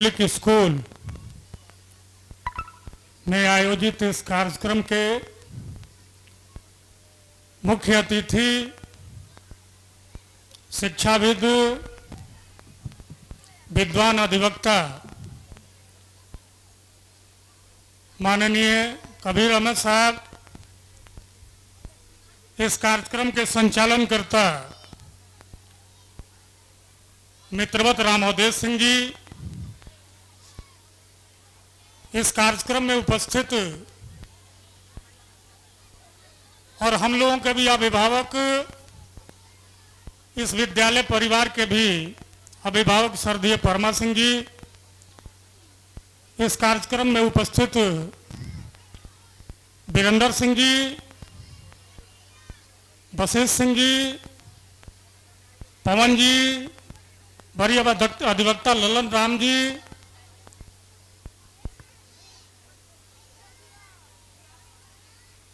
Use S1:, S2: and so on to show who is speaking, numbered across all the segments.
S1: Public school में आयोजित इस कार्यक्रम के मुख्य अतिथि शिक्षाविद विद्वान अधिवक्ता माननीय कबीर अहमद साहब, इस कार्यक्रम के संचालन करता मित्रवत रामोदय सिंह जी, इस कार्यक्रम में उपस्थित और हम लोगों के भी अभिभावक, इस विद्यालय परिवार के भी अभिभावक श्रद्धेय परमा सिंह जी, इस कार्यक्रम में उपस्थित वीरेंद्र सिंह जी, वशिष्ठ सिंह जी, पवन जी, वरीय अधिवक्ता ललन राम जी,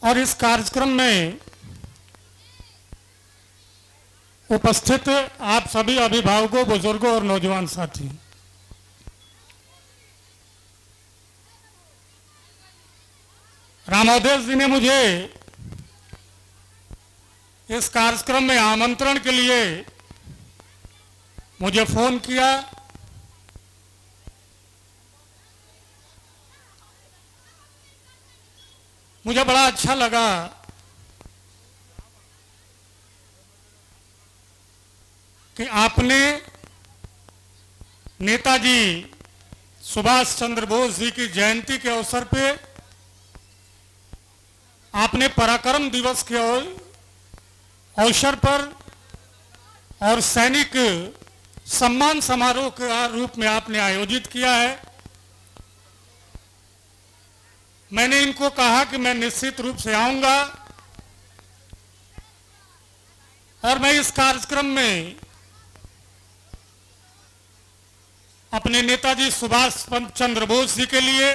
S1: और इस कार्यक्रम में उपस्थित आप सभी अभिभावकों, बुजुर्गों और नौजवान साथी, रामोदय जी ने मुझे इस कार्यक्रम में आमंत्रण के लिए मुझे फोन किया। मुझे बड़ा अच्छा लगा कि आपने नेताजी सुभाष चंद्र बोस जी की जयंती के अवसर पे आपने पराक्रम दिवस के अवसर पर और सैनिक सम्मान समारोह के रूप में आपने आयोजित किया है। मैंने इनको कहा कि मैं निश्चित रूप से आऊंगा और मैं इस कार्यक्रम में अपने नेताजी सुभाष चंद्र बोस जी के लिए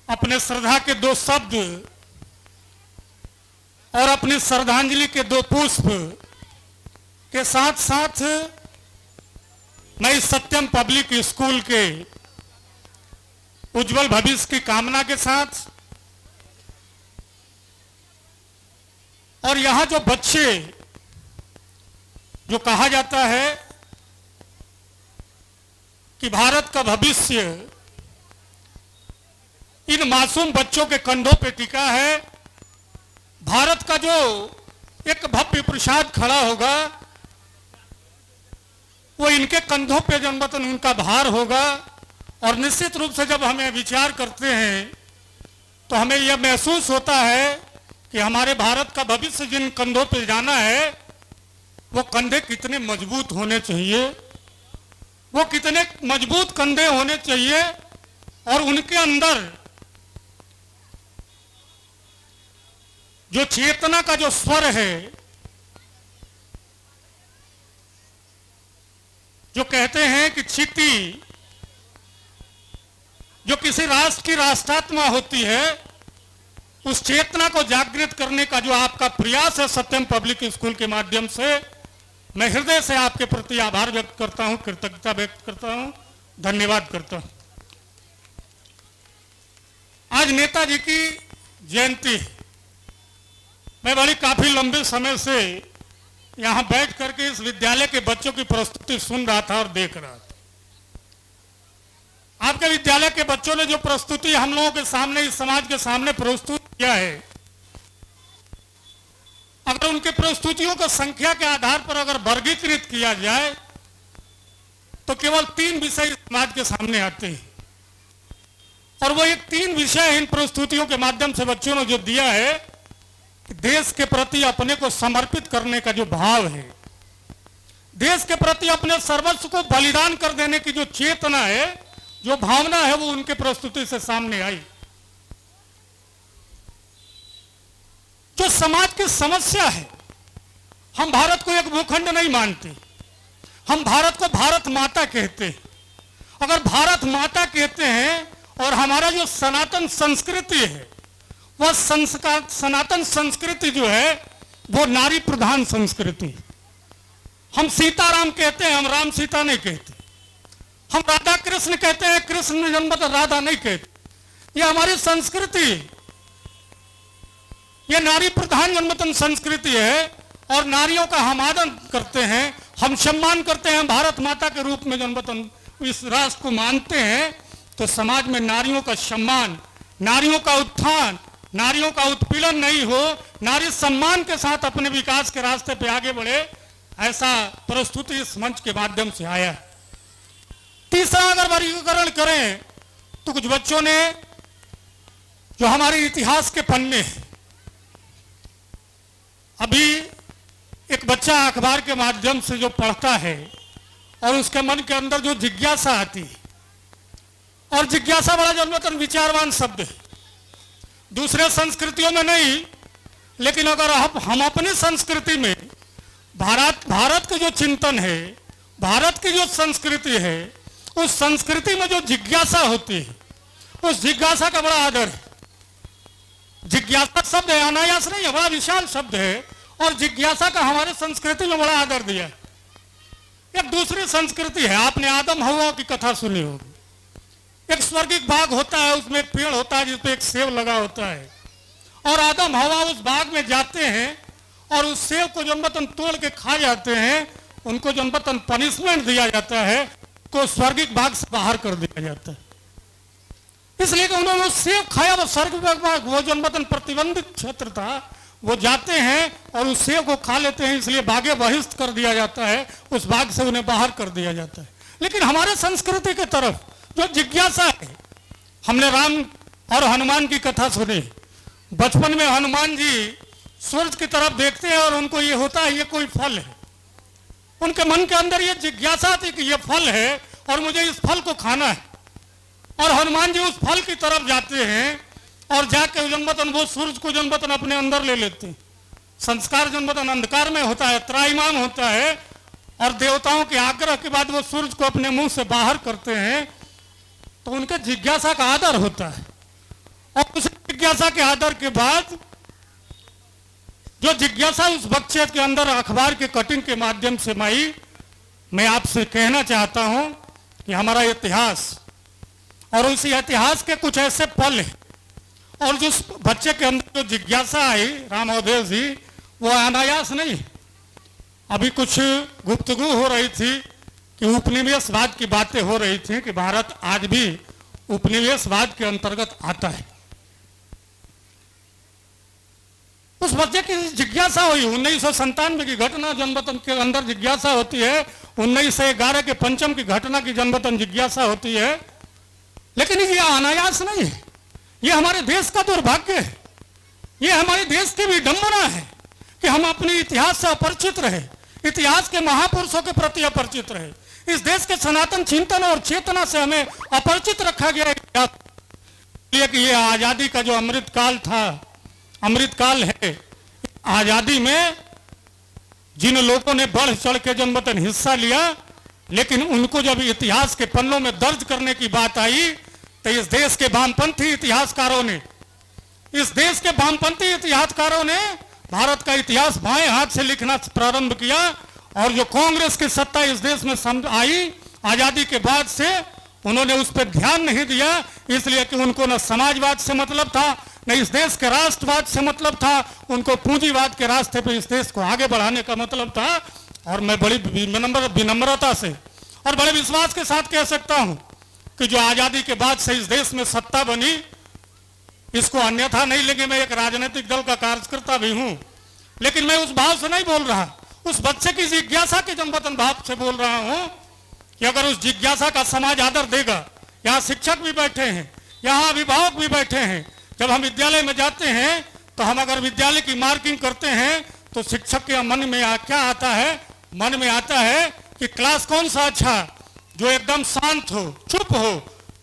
S1: अपने श्रद्धा के 2 शब्द और अपनी श्रद्धांजलि के 2 पुष्प के साथ साथ मैं इस सत्यम पब्लिक स्कूल के उज्जवल भविष्य की कामना के साथ और यहां जो बच्चे, जो कहा जाता है कि भारत का भविष्य इन मासूम बच्चों के कंधों पे टिका है, भारत का जो एक भव्य प्रसाद खड़ा होगा वो इनके कंधों पे जन्मतन उनका भार होगा। और निश्चित रूप से जब हमें विचार करते हैं तो हमें यह महसूस होता है कि हमारे भारत का भविष्य जिन कंधों पे जाना है वो कंधे कितने मजबूत होने चाहिए, वो कितने मजबूत कंधे होने चाहिए और उनके अंदर जो चेतना का जो स्वर है, जो कहते हैं कि चीटी जो किसी राष्ट्र की राष्ट्रात्मा होती है, उस चेतना को जागृत करने का जो आपका प्रयास है सत्यम पब्लिक स्कूल के माध्यम से, मैं हृदय से आपके प्रति आभार व्यक्त करता हूं, कृतज्ञता व्यक्त करता हूं, धन्यवाद करता हूं। आज नेताजी की जयंती है। मैं बड़ी काफी लंबे समय से यहां बैठ करके इस विद्यालय के बच्चों की प्रस्तुति सुन रहा था और देख रहा था। आपके विद्यालय के बच्चों ने जो प्रस्तुति हम लोगों के सामने, इस समाज के सामने प्रस्तुत किया है, अगर उनके प्रस्तुतियों को संख्या के आधार पर अगर वर्गीकृत किया जाए तो केवल 3 विषय समाज के सामने आते हैं। और वो ये 3 विषय इन प्रस्तुतियों के माध्यम से बच्चों ने जो दिया है कि देश के प्रति अपने को समर्पित करने का जो भाव है, देश के प्रति अपने सर्वस्व को बलिदान कर देने की जो चेतना है, जो भावना है, वो उनके प्रस्तुति से सामने आई। जो समाज की समस्या है, हम भारत को एक भूखंड नहीं मानते, हम भारत को भारत माता कहते हैं। अगर भारत माता कहते हैं और हमारा जो सनातन संस्कृति है, वह सनातन संस्कृति जो है वो नारी प्रधान संस्कृति। हम सीताराम कहते हैं, हम राम सीता नहीं कहते। हम राधा कृष्ण कहते हैं, कृष्ण जन्मतन राधा नहीं कहते। ये हमारी संस्कृति, ये नारी प्रधान जन्मतन संस्कृति है और नारियों का हम आदर करते हैं, हम सम्मान करते हैं, भारत माता के रूप में जन्मतन इस राष्ट्र को मानते हैं। तो समाज में नारियों का सम्मान, नारियों का उत्थान, नारियों का उत्पीड़न नहीं हो, नारी सम्मान के साथ अपने विकास के रास्ते पे आगे बढ़े, ऐसा प्रस्तुति इस मंच के माध्यम से आया। तीसरा अगर वर्गीकरण करें तो कुछ बच्चों ने जो हमारे इतिहास के पन्ने, अभी एक बच्चा अखबार के माध्यम से जो पढ़ता है और उसके मन के अंदर जो जिज्ञासा आती है, और जिज्ञासा बड़ा जन्मतन विचारवान शब्द है, दूसरे संस्कृतियों में नहीं, लेकिन अगर हम अपनी संस्कृति में भारत के जो चिंतन है, भारत की जो संस्कृति है, उस संस्कृति में जो जिज्ञासा होती है, उस जिज्ञासा का बड़ा आदर है। जिज्ञासा शब्द है, अनायास नहीं है, बड़ा विशाल शब्द है, और जिज्ञासा का हमारे संस्कृति में बड़ा आदर दिया है। एक दूसरी संस्कृति है, आपने आदम हवा की कथा सुनी होगी। एक स्वर्गिक बाग होता है, उसमें एक पेड़ होता है जिसपे एक सेब लगा होता है, और आदम हवा उस बाग में जाते हैं और उस सेब को जन्मतन तोड़ के खा जाते हैं। उनको जन्मतन पनिशमेंट दिया जाता है, को स्वर्गिक बाग से बाहर कर दिया जाता है, इसलिए कि उन्होंने उस सेब खाया। वो स्वर्गिक बाग, वो जन्मतन प्रतिबंधित क्षेत्र था, वो जाते हैं और उस सेब को खा लेते हैं, इसलिए बागे बहिष्ठ कर दिया जाता है, उस बाग से उन्हें बाहर कर दिया जाता है। लेकिन हमारे संस्कृति की तरफ जो जिज्ञासा है, हमने राम और हनुमान की कथा सुनी। बचपन में हनुमान जी सूरज की तरफ देखते हैं और उनको ये होता है ये कोई फल है, उनके मन के अंदर ये जिज्ञासा थी कि ये फल है और मुझे इस फल को खाना है, और हनुमान जी उस फल की तरफ जाते हैं और जाके जन्मतन वो सूरज को जन्मतन अपने अंदर ले लेते हैं। संस्कार जन्मतन अंधकार में होता है, त्राईमाम होता है, और देवताओं के आग्रह के बाद वो सूरज को अपने मुंह से बाहर करते हैं। तो उनके जिज्ञासा का आदर होता है, और उस जिज्ञासा के आदर के बाद जो जिज्ञासा उस बच्चे के अंदर अखबार के कटिंग के माध्यम से आई, मैं आपसे कहना चाहता हूं कि हमारा इतिहास और उस इतिहास के कुछ ऐसे पल हैं, और जो बच्चे के अंदर जो जिज्ञासा आई राम अवधेश जी, वो अनायास नहीं। अभी कुछ गुफ्तगू हो रही थी कि उपनिवेशवाद की बातें हो रही थी कि भारत आज भी उपनिवेशवाद के अंतर्गत आता है। उस बच्चे की जिज्ञासा हुई, 1997 की घटना जन्मतन के अंदर जिज्ञासा होती है, 1911 के पंचम की घटना की जन्मतन जिज्ञासा होती है। लेकिन ये अनायास नहीं है, ये हमारे देश का दुर्भाग्य है, ये हमारे देश की विडंबना है कि हम अपने इतिहास से अपरिचित रहे, इतिहास के महापुरुषों के प्रति अपरिचित रहे। इस देश के सनातन चिंतन और चेतना से हमें अपरिचित रखा गया है। कि ये आजादी का जो अमृतकाल था, अमृतकाल है, आजादी में जिन लोगों ने बढ़ चढ़ के जन्मतन हिस्सा लिया, लेकिन उनको जब इतिहास के पन्नों में दर्ज करने की बात आई तो इस देश के वामपंथी इतिहासकारों ने, इस देश के वामपंथी इतिहासकारों ने भारत का इतिहास बाएं हाथ से लिखना प्रारंभ किया। और जो कांग्रेस की सत्ता इस देश में आई आजादी के बाद से, उन्होंने उस पर ध्यान नहीं दिया, इसलिए कि उनको न समाजवाद से मतलब था, न इस देश के राष्ट्रवाद से मतलब था, उनको पूंजीवाद के रास्ते पर इस देश को आगे बढ़ाने का मतलब था। और मैं बड़ी विनम्रता से और बड़े विश्वास के साथ कह सकता हूं कि जो आजादी के बाद से इस देश में सत्ता बनी, इसको अन्यथा नहीं लेंगे। मैं एक राजनीतिक दल का कार्यकर्ता भी हूं, लेकिन मैं उस भाव से नहीं बोल रहा, उस बच्चे की जिज्ञासा के जन्मतन भाव से बोल रहा हूं कि अगर उस जिज्ञासा का समाज आदर देगा, यहाँ शिक्षक भी बैठे हैं, यहाँ अभिभावक भी बैठे हैं, जब हम विद्यालय में जाते हैं तो हम अगर विद्यालय की मार्किंग करते हैं तो शिक्षक के मन में क्या आता है, मन में आता है कि क्लास कौन सा अच्छा, जो एकदम शांत हो, चुप हो,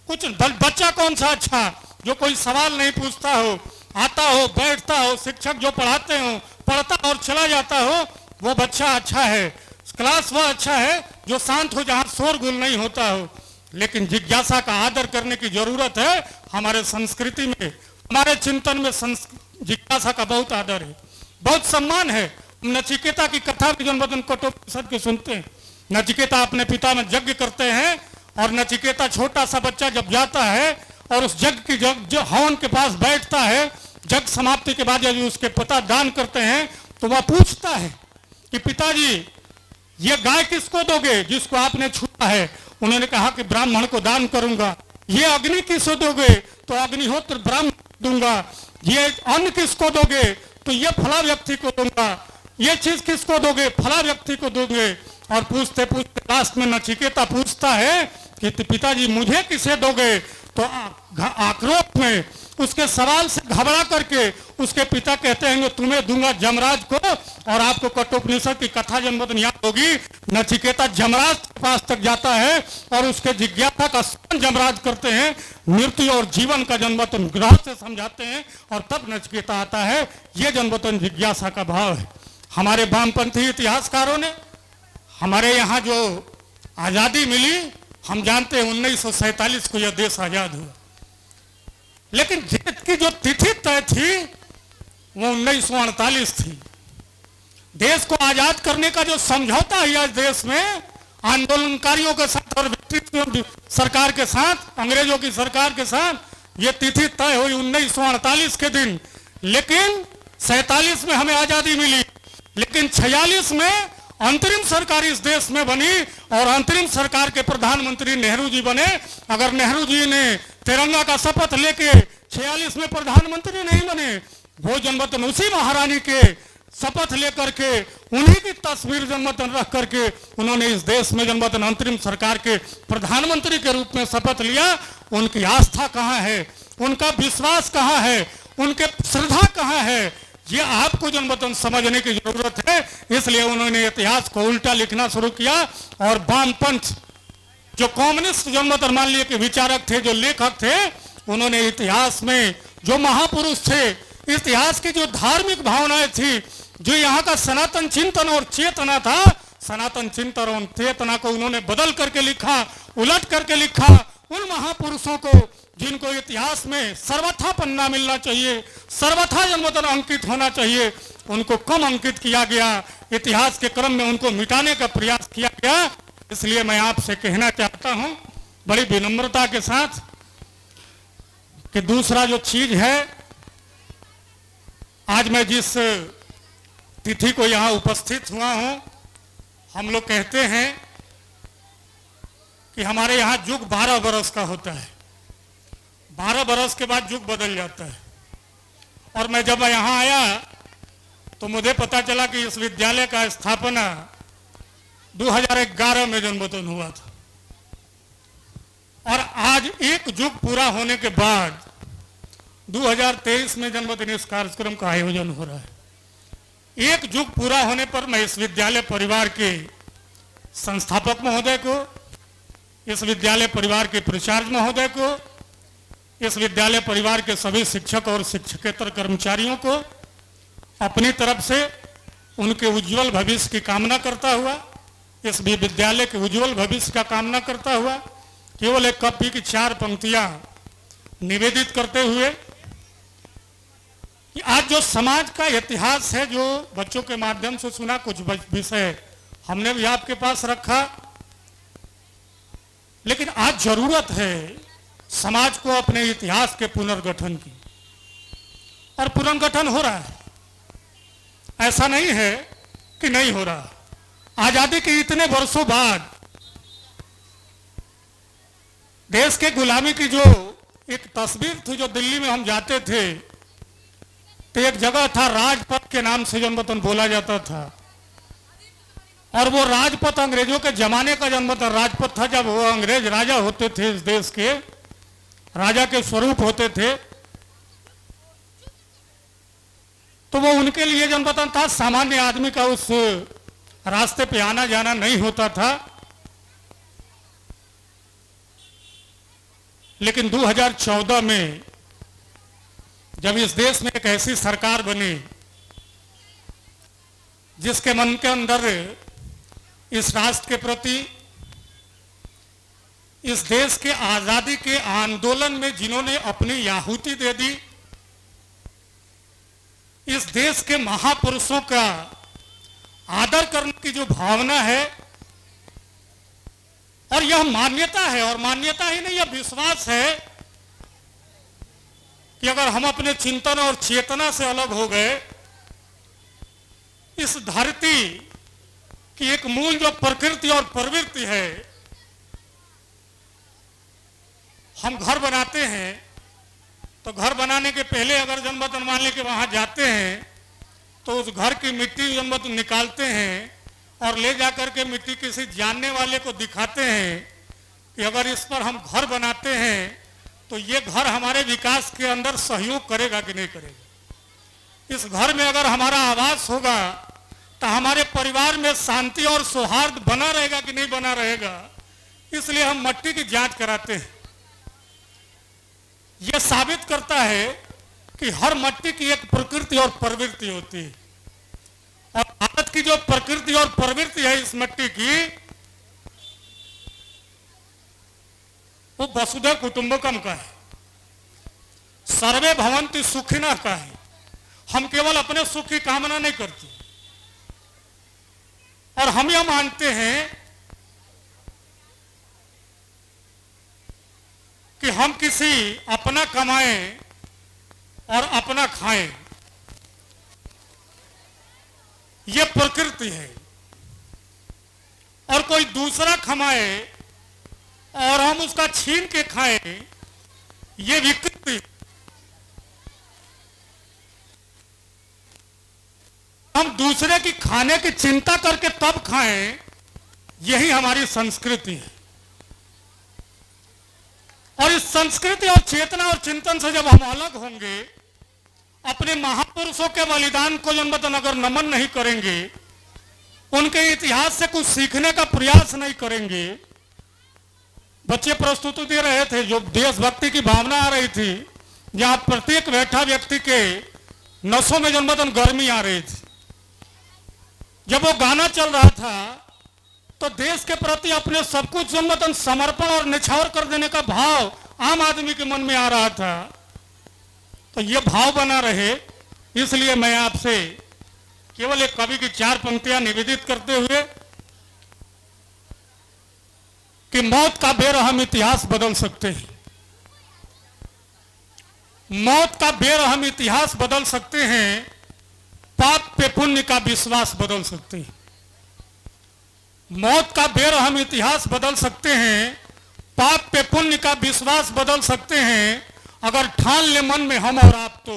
S1: कुछ बच्चा कौन सा अच्छा, जो कोई सवाल नहीं पूछता हो, आता हो, बैठता हो, शिक्षक जो पढ़ाते हो पढ़ता और चला जाता हो, वो बच्चा अच्छा है। क्लास वह अच्छा है जो शांत हो, जहां शोरगुल नहीं होता हो। लेकिन जिज्ञासा का आदर करने की जरूरत है। हमारे संस्कृति में, हमारे चिंतन में जिज्ञासा का बहुत आदर है, बहुत सम्मान है। नचिकेता की कथा भी जन वतन कठोपनिषद के सुनते हैं। नचिकेता अपने पिता में यज्ञ करते हैं और नचिकेता छोटा सा बच्चा जब जाता है और उस यज्ञ की जो हवन के पास बैठता है, यज्ञ समाप्ति के बाद यदि उसके पिता दान करते हैं तो वह पूछता है कि पिताजी ये गाय किसको दोगे जिसको आपने छुआ है? उन्होंने कहा कि ब्राह्मण को दान करूंगा। ये अग्नि किसको दोगे? तो अग्निहोत्र ब्राह्मण दूंगा। ये अन्न किसको दोगे? तो ये फला व्यक्ति को दूंगा। ये चीज किसको दोगे? फला व्यक्ति को दोगे। और पूछते पूछते लास्ट में नचिकेता पूछता है कि पिताजी मुझे किसे दोगे? तो आक्रोश में उसके सवाल से घबरा करके उसके पिता कहते हैं तुम्हें दूंगा जमराज को। और आपको कठोपनिषद की कथा जन्मतन याद होगी, नचिकेता जमराज के पास तक जाता है और उसके जिज्ञासा का सम्मान जमराज करते हैं, मृत्यु और जीवन का जन्मतन ग्रह से समझाते हैं और तब नचिकेता आता है। यह जन्मतन जिज्ञासा का भाव है। हमारे वामपंथी इतिहासकारों ने हमारे यहाँ जो आजादी मिली, हम जानते हैं 1947 को यह देश आजाद हुआ, लेकिन देश की जो तिथि तय थी वो 1948 थी। देश को आजाद करने का जो समझौता हुआ इस देश में आंदोलनकारियों के साथ और ब्रिटिश सरकार के साथ, अंग्रेजों की सरकार के साथ, ये तिथि तय हुई 1948 के दिन। लेकिन 47 में हमें आजादी मिली, लेकिन 46 में अंतरिम सरकार इस देश में बनी और अंतरिम सरकार के प्रधानमंत्री नेहरू जी बने। अगर नेहरू जी ने तिरंगा का शपथ लेके 46 में प्रधानमंत्री नहीं बने, वो जन्मतन उसी महारानी के शपथ लेकर के उन्हीं की तस्वीर जन्मतन रख करके उन्होंने इस देश में जन्मतन अंतरिम सरकार के प्रधानमंत्री के रूप में शपथ लिया। उनकी आस्था कहाँ है? उनका विश्वास कहाँ है? उनके श्रद्धा कहाँ है? ये आपको जन्मतन समझने की जरूरत है। इसलिए उन्होंने इतिहास को उल्टा लिखना शुरू किया और वामपंथ जो कम्युनिस्ट जन्मतन मान लिए कि विचारक थे, जो लेखक थे, उन्होंने इतिहास में जो महापुरुष थे, इतिहास की जो धार्मिक भावनाएं थी, जो यहाँ का सनातन चिंतन और चेतना था, सनातन चिंतन और चेतना को उन्होंने बदल करके लिखा, उलट करके लिखा। उन महापुरुषों को जिनको इतिहास में सर्वथा पन्ना मिलना चाहिए, सर्वथा जन्मतन अंकित होना चाहिए, उनको कम अंकित किया गया। इतिहास के क्रम में उनको मिटाने का प्रयास किया गया। इसलिए मैं आपसे कहना चाहता हूं बड़ी विनम्रता के साथ कि दूसरा जो चीज है, आज मैं जिस तिथि को यहां उपस्थित हुआ हूं, हम लोग कहते हैं कि हमारे यहां युग 12 बरस का होता है। 12 बरस के बाद युग बदल जाता है। और मैं जब यहाँ आया तो मुझे पता चला कि इस विद्यालय का स्थापना 2011 में जन्मदिन हुआ था और आज एक युग पूरा होने के बाद 2023 में जन्मदिन इस कार्यक्रम का आयोजन हो रहा है। एक युग पूरा होने पर मैं इस विद्यालय परिवार के संस्थापक महोदय को, इस विद्यालय परिवार के प्राचार्य महोदय को, इस विद्यालय परिवार के सभी शिक्षक और शिक्षकेतर कर्मचारियों को अपनी तरफ से उनके उज्जवल भविष्य की कामना करता हुआ, इस विद्यालय के उज्जवल भविष्य का कामना करता हुआ केवल एक कॉपी की 4 पंक्तियां निवेदित करते हुए कि आज जो समाज का इतिहास है, जो बच्चों के माध्यम से सुना, कुछ विषय हमने भी आपके पास रखा, लेकिन आज जरूरत है समाज को अपने इतिहास के पुनर्गठन की। और पुनर्गठन हो रहा है, ऐसा नहीं है कि नहीं हो रहा। आजादी के इतने वर्षों बाद देश के गुलामी की जो एक तस्वीर थी, जो दिल्ली में हम जाते थे तो एक जगह था राजपथ के नाम से जन्मतन बोला जाता था, और वो राजपथ अंग्रेजों के जमाने का जन्मतन राजपथ था, जब वो अंग्रेज राजा होते थे, इस देश के राजा के स्वरूप होते थे, तो वो उनके लिए जन्मतन था। सामान्य आदमी का उस रास्ते पे आना जाना नहीं होता था। लेकिन 2014 में जब इस देश में एक ऐसी सरकार बनी जिसके मन के अंदर इस राष्ट्र के प्रति, इस देश के आजादी के आंदोलन में जिन्होंने अपनी आहुति दे दी, इस देश के महापुरुषों का आदर करने की जो भावना है और यह मान्यता है, और मान्यता ही नहीं, यह विश्वास है कि अगर हम अपने चिंतन और चेतना से अलग हो गए, इस धरती की एक मूल जो प्रकृति और प्रवृत्ति है, हम घर बनाते हैं तो घर बनाने के पहले अगर जन्मतन मान ले के वहां जाते हैं तो उस घर की मिट्टी जन्मतन निकालते हैं और ले जाकर के मिट्टी किसी जानने वाले को दिखाते हैं कि अगर इस पर हम घर बनाते हैं तो ये घर हमारे विकास के अंदर सहयोग करेगा कि नहीं करेगा। इस घर में अगर हमारा आवास होगा तो हमारे परिवार में शांति और सौहार्द बना रहेगा कि नहीं बना रहेगा, इसलिए हम मिट्टी की जांच कराते हैं। यह साबित करता है कि हर मिट्टी की एक प्रकृति और प्रवृत्ति होती है, और भारत की जो प्रकृति और प्रवृत्ति है इस मिट्टी की, वो वसुधैव कुटुंबकम का है, सर्वे भवन्ति सुखिनः का है। हम केवल अपने सुख की कामना नहीं करते, और हम यह मानते हैं कि हम किसी अपना कमाएं और अपना खाएं, यह प्रकृति है, और कोई दूसरा कमाए और हम उसका छीन के खाएं, यह विकृति। हम दूसरे की खाने की चिंता करके तब खाएं, यही हमारी संस्कृति है। और इस संस्कृति और चेतना और चिंतन से जब हम अलग होंगे, अपने महापुरुषों के बलिदान को जन्मतन अगर नमन नहीं करेंगे, उनके इतिहास से कुछ सीखने का प्रयास नहीं करेंगे। बच्चे प्रस्तुति दे रहे थे, जो देशभक्ति की भावना आ रही थी, जहां प्रत्येक बैठा व्यक्ति के नसों में जन्मतन गर्मी आ रही थी। जब वो गाना चल रहा था तो देश के प्रति अपने सब कुछ जन्मतन समर्पण और निछावर कर देने का भाव आम आदमी के मन में आ रहा था। तो ये भाव बना रहे, इसलिए मैं आपसे केवल एक कवि की 4 पंक्तियां निवेदित करते हुए कि मौत का बेरहम इतिहास बदल सकते हैं, मौत का बेरहम इतिहास बदल सकते हैं, पाप पे पुण्य का विश्वास बदल सकते हैं। मौत का बेरहम इतिहास बदल सकते हैं, पाप पे पुण्य का विश्वास बदल सकते हैं, अगर ठान ले मन में हम और आप तो,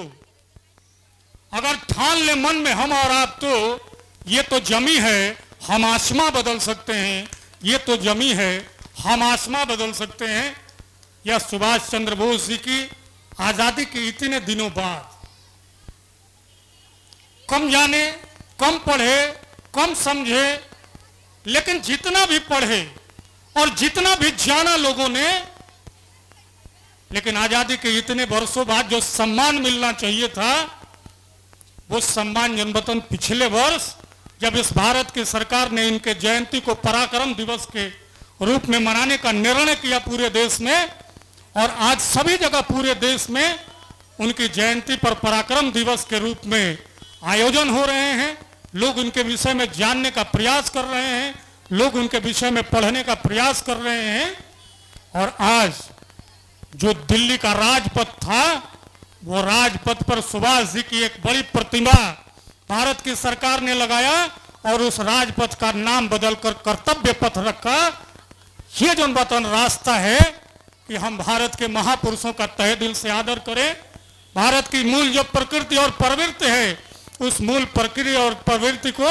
S1: अगर ठान ले मन में हम और आप तो, ये तो जमी है हम आसमां बदल सकते हैं, ये तो जमी है हम आसमां बदल सकते हैं। यह सुभाष चंद्र बोस जी की आजादी के इतने दिनों बाद, कम जाने, कम पढ़े, कम समझे, लेकिन जितना भी पढ़े और जितना भी जाना लोगों ने, लेकिन आजादी के इतने वर्षों बाद जो सम्मान मिलना चाहिए था, वो सम्मान जन्मतन पिछले वर्ष जब इस भारत की सरकार ने इनके जयंती को पराक्रम दिवस के रूप में मनाने का निर्णय किया पूरे देश में, और आज सभी जगह पूरे देश में उनकी जयंती पर पराक्रम दिवस के रूप में आयोजन हो रहे हैं। लोग उनके विषय में जानने का प्रयास कर रहे हैं, लोग उनके विषय में पढ़ने का प्रयास कर रहे हैं। और आज जो दिल्ली का राजपथ था, वो राजपथ पर सुभाष जी की एक बड़ी प्रतिमा भारत की सरकार ने लगाया, और उस राजपथ का नाम बदलकर कर्तव्य पथ रखा। ये जो वतन रास्ता है कि हम भारत के महापुरुषों का तहे दिल से आदर करें, भारत की मूल जो प्रकृति और प्रवृत्ति है, उस मूल प्रकृति और प्रवृत्ति को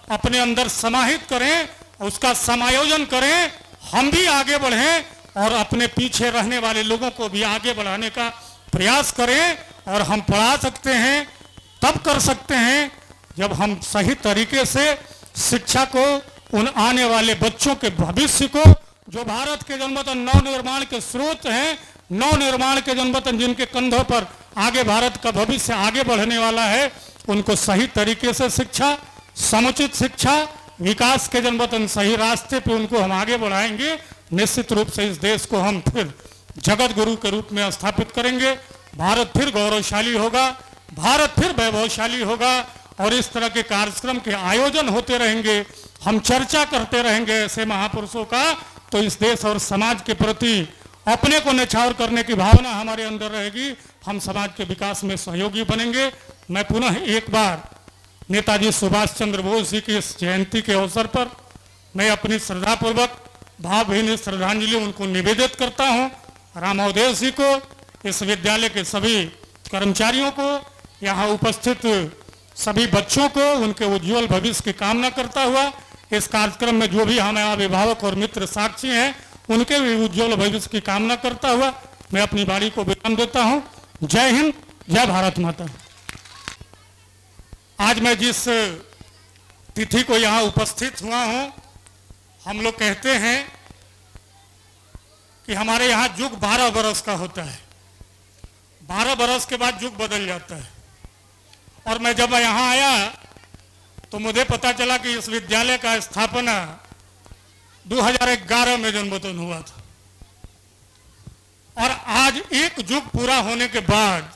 S1: अपने अंदर समाहित करें, उसका समायोजन करें, हम भी आगे बढ़ें और अपने पीछे रहने वाले लोगों को भी आगे बढ़ाने का प्रयास करें। और हम पढ़ा सकते हैं, तब कर सकते हैं जब हम सही तरीके से शिक्षा को उन आने वाले बच्चों के भविष्य को, जो भारत के जन्मतन नवनिर्माण के स्रोत हैं, नवनिर्माण के जन्मतन जिनके कंधों पर आगे भारत का भविष्य आगे बढ़ने वाला है, उनको सही तरीके से शिक्षा, समुचित शिक्षा, विकास के जन्मतन सही रास्ते पे उनको हम आगे बढ़ाएंगे। निश्चित रूप से इस देश को हम फिर जगत गुरु के रूप में स्थापित करेंगे। भारत फिर गौरवशाली होगा, भारत फिर वैभवशाली होगा, और इस तरह के कार्यक्रम के आयोजन होते रहेंगे, हम चर्चा करते रहेंगे ऐसे महापुरुषों का, तो इस देश और समाज के प्रति अपने को न्यौछावर करने की भावना हमारे अंदर रहेगी, हम समाज के विकास में सहयोगी बनेंगे। मैं पुनः एक बार नेताजी सुभाष चंद्र बोस जी की इस जयंती के अवसर पर मैं अपनी श्रद्धापूर्वक भावभीनी श्रद्धांजलि उनको निवेदित करता हूं। रामोदेश जी को, इस विद्यालय के सभी कर्मचारियों को, यहाँ उपस्थित सभी बच्चों को उनके उज्जवल भविष्य की कामना करता हुआ, इस कार्यक्रम में जो भी हमारे अभिभावक और मित्र साक्षी हैं उनके भी उज्जवल भविष्य की कामना करता हुआ मैं अपनी वाणी को विराम देता हूं। जय हिंद, जय भारत माता। आज मैं जिस तिथि को यहाँ उपस्थित हुआ हूं, हम लोग कहते हैं कि हमारे यहाँ युग 12 बरस का होता है, 12 बरस के बाद युग बदल जाता है। और मैं जब यहाँ आया तो मुझे पता चला कि इस विद्यालय का स्थापना 2011 में जन्मदिन हुआ था, और आज एक युग पूरा होने के बाद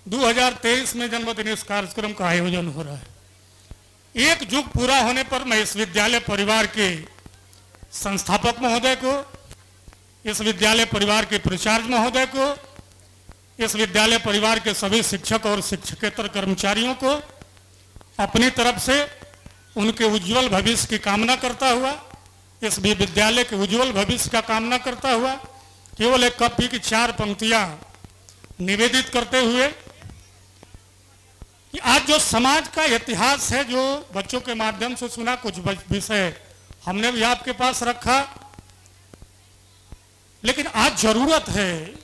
S1: 2023 में जन्मदिन इस कार्यक्रम का आयोजन हो रहा है। एक युग पूरा होने पर मैं इस विद्यालय परिवार के संस्थापक महोदय को, इस विद्यालय परिवार के प्राचार्य महोदय को, इस विद्यालय परिवार के सभी शिक्षक और शिक्षकेतर कर्मचारियों को अपनी तरफ से उनके उज्जवल भविष्य की कामना करता हुआ, इस विद्यालय के उज्जवल भविष्य का कामना करता हुआ केवल एक कॉपी की 4 पंक्तियां निवेदित करते हुए कि आज जो समाज का इतिहास है, जो बच्चों के माध्यम से सुना, कुछ विषय हमने भी आपके पास रखा, लेकिन आज जरूरत है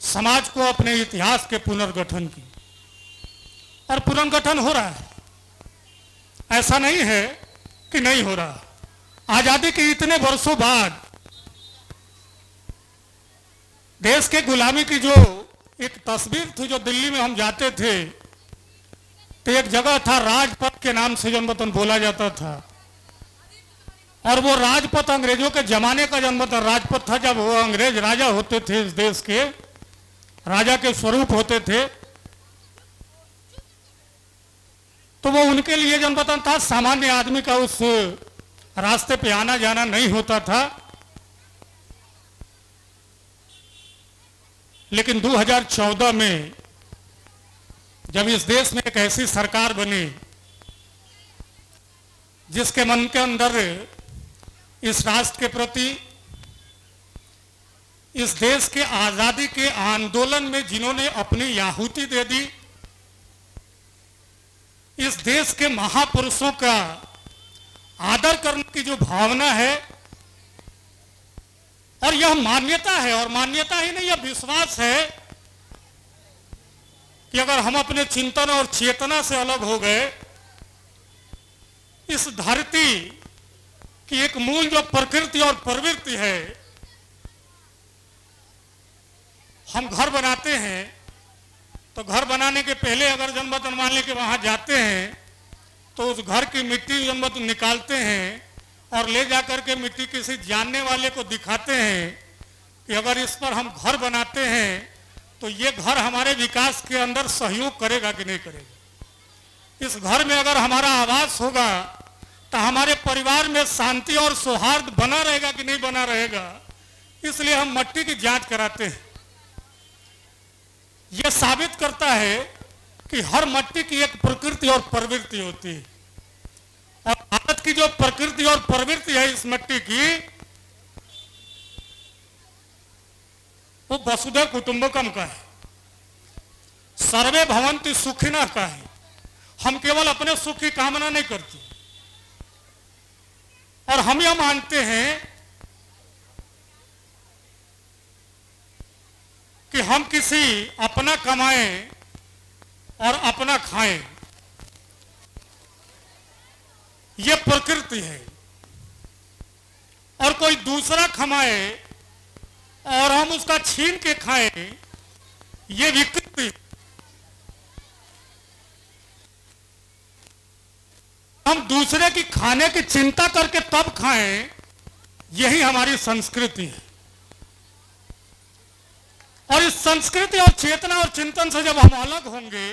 S1: समाज को अपने इतिहास के पुनर्गठन की, और पुनर्गठन हो रहा है। ऐसा नहीं है कि नहीं हो रहा। आजादी के इतने वर्षों बाद देश के गुलामी की जो एक तस्वीर थी, जो दिल्ली में हम जाते थे तो एक जगह था राजपथ के नाम से जन्मदिन बोला जाता था, और वो राजपथ अंग्रेजों के जमाने का जन्मदिन राजपथ था, जब वो अंग्रेज राजा होते थे, इस देश के राजा के स्वरूप होते थे, तो वो उनके लिए जन्मदिन था। सामान्य आदमी का उस रास्ते पे आना जाना नहीं होता था। लेकिन 2014 में जब इस देश में एक ऐसी सरकार बनी जिसके मन के अंदर इस राष्ट्र के प्रति, इस देश के आजादी के आंदोलन में जिन्होंने अपनी आहुति दे दी, इस देश के महापुरुषों का आदर करने की जो भावना है, और यह मान्यता है, और मान्यता ही नहीं, यह विश्वास है कि अगर हम अपने चिंतन और चेतना से अलग हो गए, इस धरती की एक मूल जो प्रकृति और प्रवृत्ति है, हम घर बनाते हैं तो घर बनाने के पहले अगर जन्मदिन मान लेके वहां जाते हैं तो उस घर की मिट्टी जन्मदिन निकालते हैं और ले जाकर के मिट्टी किसी जानने वाले को दिखाते हैं कि अगर इस पर हम घर बनाते हैं तो ये घर हमारे विकास के अंदर सहयोग करेगा कि नहीं करेगा। इस घर में अगर हमारा आवास होगा तो हमारे परिवार में शांति और सौहार्द बना रहेगा कि नहीं बना रहेगा, इसलिए हम मिट्टी की जांच कराते हैं। यह साबित करता है कि हर मिट्टी की एक प्रकृति और प्रवृत्ति होती है, और भारत की जो प्रकृति और प्रवृत्ति है इस मिट्टी की, वो वसुधैव कुटुंबकम का है, सर्वे भवन्ति सुखिनः का है। हम केवल अपने सुख की कामना नहीं करते, और हम यह मानते हैं कि हम किसी अपना कमाएं और अपना खाएं, यह प्रकृति है, और कोई दूसरा कमाए और हम उसका छीन के खाएं, यह विकृति। हम दूसरे की खाने की चिंता करके तब खाएं, यही हमारी संस्कृति है। और इस संस्कृति और चेतना और चिंतन से जब हम अलग होंगे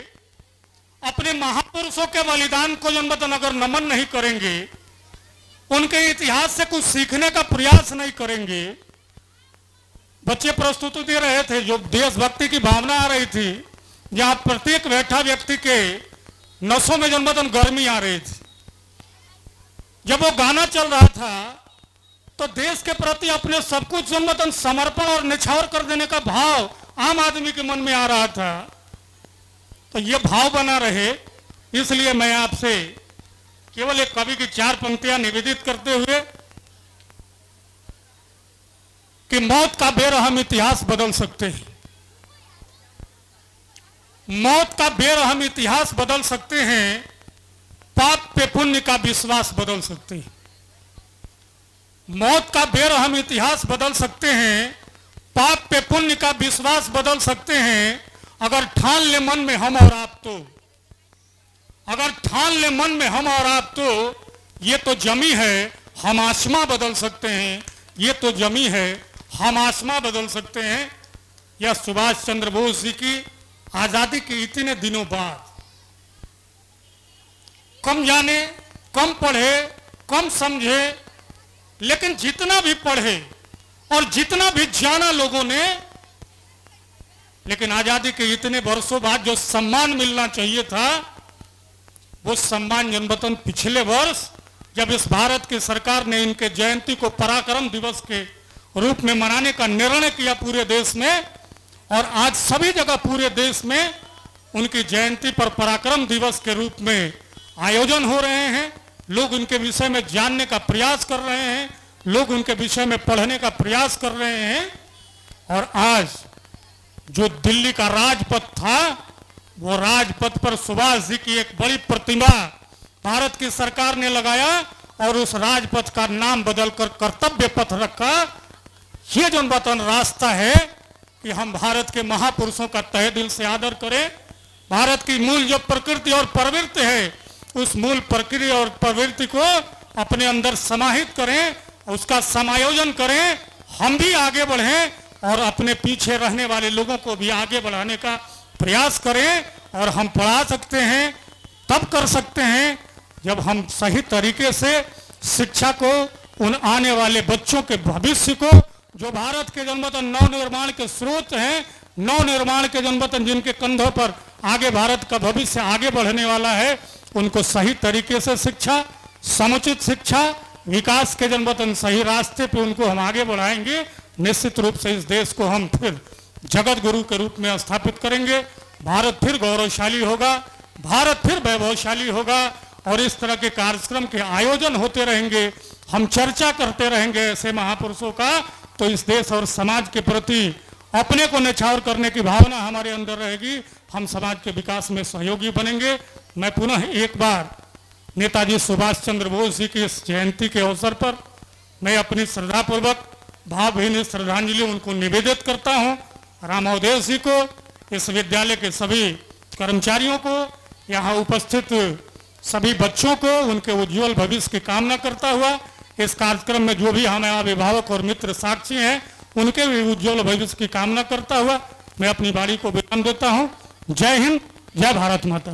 S1: अपने महापुरुषों के बलिदान को जन्मतन अगर नमन नहीं करेंगे, उनके इतिहास से कुछ सीखने का प्रयास नहीं करेंगे। बच्चे प्रस्तुति दे रहे थे, जो देशभक्ति की भावना आ रही थी, जहां प्रत्येक बैठा व्यक्ति के नसों में जन्मतन गर्मी आ रही थी। जब वो गाना चल रहा था तो देश के प्रति अपने सब कुछ जन्मतन समर्पण और निछावर कर देने का भाव आम आदमी के मन में आ रहा था। तो ये भाव बना रहे, इसलिए मैं आपसे केवल एक कवि की 4 पंक्तियां निवेदित करते हुए कि मौत का बेरहम इतिहास बदल सकते हैं, मौत का बेरहम इतिहास बदल सकते हैं, पाप पे पुण्य का विश्वास बदल सकते हैं। मौत का बेरहम इतिहास बदल सकते हैं, पाप पे पुण्य का विश्वास बदल सकते हैं, अगर ठान ले मन में हम और आप तो, अगर ठान ले मन में हम और आप तो, ये तो जमी है हम आसमां बदल सकते हैं, ये तो जमी है हम आसमां बदल सकते हैं। यह सुभाष चंद्र बोस जी की आजादी के इतने दिनों बाद, कम जाने, कम पढ़े, कम समझे, लेकिन जितना भी पढ़े और जितना भी जाना लोगों ने, लेकिन आजादी के इतने वर्षों बाद जो सम्मान मिलना चाहिए था, वो सम्मान जन्मतन पिछले वर्ष जब इस भारत की सरकार ने इनके जयंती को पराक्रम दिवस के रूप में मनाने का निर्णय किया पूरे देश में, और आज सभी जगह पूरे देश में उनकी जयंती पर पराक्रम दिवस के रूप में आयोजन हो रहे हैं। लोग उनके विषय में जानने का प्रयास कर रहे हैं, लोग उनके विषय में पढ़ने का प्रयास कर रहे हैं। और आज जो दिल्ली का राजपथ था, वो राजपथ पर सुभाष जी की एक बड़ी प्रतिमा भारत की सरकार ने लगाया और उस राजपथ का नाम बदलकर कर्तव्य पथ रखा। ये जो वतन रास्ता है कि हम भारत के महापुरुषों का तहे दिल से आदर करें, भारत की मूल जो प्रकृति और प्रवृत्ति है, उस मूल प्रकृति और प्रवृत्ति को अपने अंदर समाहित करें, उसका समायोजन करें, हम भी आगे बढ़ें और अपने पीछे रहने वाले लोगों को भी आगे बढ़ाने का प्रयास करें। और हम पढ़ा सकते हैं, तब कर सकते हैं जब हम सही तरीके से शिक्षा को उन आने वाले बच्चों के भविष्य को, जो भारत के जन्मतन नवनिर्माण के स्रोत हैं, नवनिर्माण के जन्मतन जिनके कंधों पर आगे भारत का भविष्य आगे बढ़ने वाला है, उनको सही तरीके से शिक्षा, समुचित शिक्षा, विकास के जन्मतन सही रास्ते पे उनको हम आगे बढ़ाएंगे। निश्चित रूप से इस देश को हम फिर जगत गुरु के रूप में स्थापित करेंगे। भारत फिर गौरवशाली होगा, भारत फिर वैभवशाली होगा, और इस तरह के कार्यक्रम के आयोजन होते रहेंगे, हम चर्चा करते रहेंगे ऐसे महापुरुषों का। तो इस देश और समाज के प्रति अपने को न्यौछावर करने की भावना हमारे अंदर रहेगी, हम समाज के विकास में सहयोगी बनेंगे। मैं पुनः एक बार नेताजी सुभाष चंद्र बोस जी की इस जयंती के अवसर पर मैं अपनी श्रद्धापूर्वक भावभीनी श्रद्धांजलि उनको निवेदित करता हूँ। रामोदेश जी को, इस विद्यालय के सभी कर्मचारियों को, यहाँ उपस्थित सभी बच्चों को, उनके उज्जवल भविष्य की कामना करता हुआ, इस कार्यक्रम में जो भी हमारे अभिभावक और मित्र साक्षी हैं, उनके भी उज्जवल भविष्य की कामना करता हुआ मैं अपनी वाणी को विराम देता हूँ। जय हिंद, जय भारत माता।